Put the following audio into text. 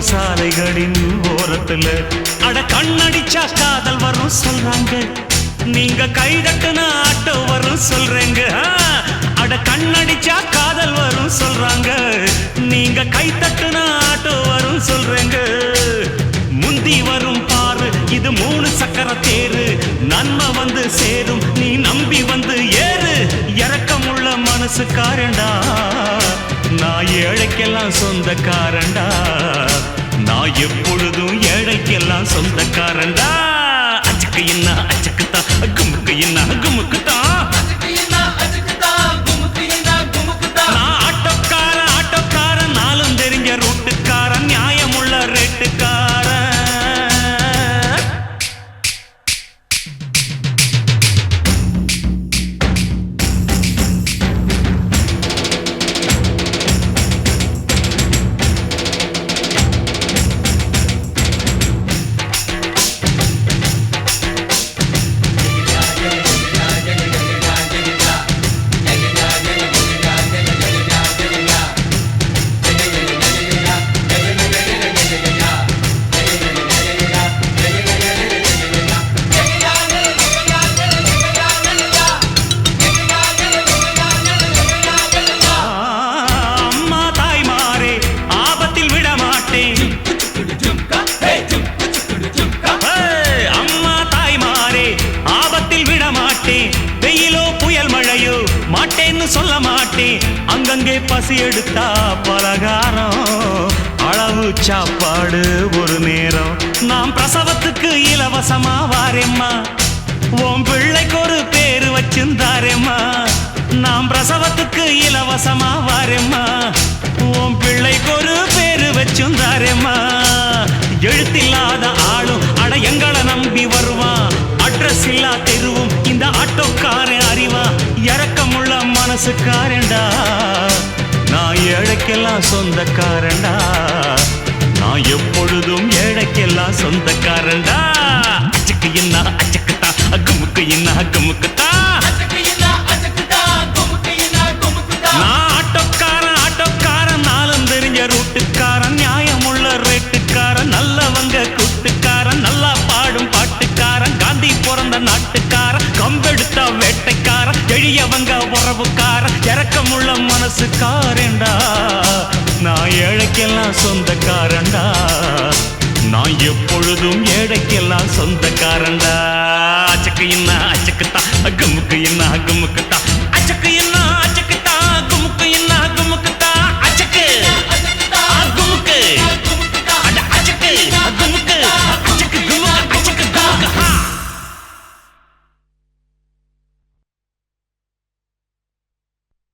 நிற்கிறோம் சாலைகளின் ஓரத்துல. அட கண்ணடிச்சா காதல் வரும் சொல்றாங்க, நீங்க கைதட்டுனா ஆட்டோ வரும் சொல்றேங்க. அட கண்ணடிச்சா காதல் வரும் சொல்றாங்க, நீங்க கைதட்டுனா ஆட்டோ வரும் சொல்றேங்க. முந்தி வரும் பாரு இது 3 சக்கர தேரு, நன்மை வந்து சேரும் நீ நம்பி வந்து ஏறு. இரக்கமுள்ள மனசுக்காரண்டா, நான் ஏழைக்கெல்லாம் சொந்தக்காரண்டா, நான் எப்பொழுதும் ஏழைக்கெல்லாம் சொந்தக்காரண்டா. அச்சுக்கு என்ன அச்சுக்குத்தான், குமுக்கு என்ன குமுக்குத்தான், நான் ஆட்டோக்காரன் ஆட்டோக்காரன், நாளும் தெரிஞ்ச ரூட்டுக்காரன், நியாயமுள்ள ரேட்டுக்காரன். வெயிலோ புயல் மழையோ மாட்டேன்னு சொல்ல மாட்டேன், அங்கங்கே பசி எடுத்தா பலகாரம், அளவு சாப்பாடு ஒரு நேரம். நாம் பிரசவத்துக்கு இலவசமா வாரேம்மா, உன் பிள்ளைக்கு ஒரு பேரு வச்சிருந்தாரேம்மா. நாம் பிரசவத்துக்கு இலவசமா வாரேம்மா, உன் பிள்ளைக்கு ஒரு பேரு வச்சிருந்தாரேம்மா. எழுத்தில்லாத ஆளும் அட எங்களை நம்பி வருவான், அட்ரஸ் இல்லா தெருவும் இந்த ஆட்டோக்காரன் அறிவா. இரக்கமுள்ள மனசுக்காரண்டா, நான் ஏழைக்கெல்லாம் சொந்தக்காரண்டா, நான் எப்பொழுதும் ஏழைக்கெல்லாம் சொந்தக்காரண்டா. அச்சுக்கு என்ன அச்சுக்குத்தான், குமுக்கு என்ன குமுக்குத்தான், நான் ஆட்டோக்காரன் ஆட்டோக்காரன், நாளும் தெரிஞ்ச ரூட்டுக்காரன், நியாயமுள்ள ரேட்டுக்காரன், நல்லவங்க கூட்டுக்காரன், நல்லா பாடும் பாட்டுக்காரன், காந்தி பிறந்த நாட்டுக்காரன், கம்பெடுத்த வேட்டைக்காரன், எளியவங்க உறவுக்காரன், இரக்கமுள்ள மனசுக்காரண்டா, நான் ஏழைக்கெல்லாம் சொந்தக்காரண்டா, நான் எப்பொழுதும் ஏழைக்கெல்லாம் சொந்தக்காரண்டா. அச்சுக்கு என்ன அச்சுக்குத்தான், குமுக்கு என்ன குமுக்கு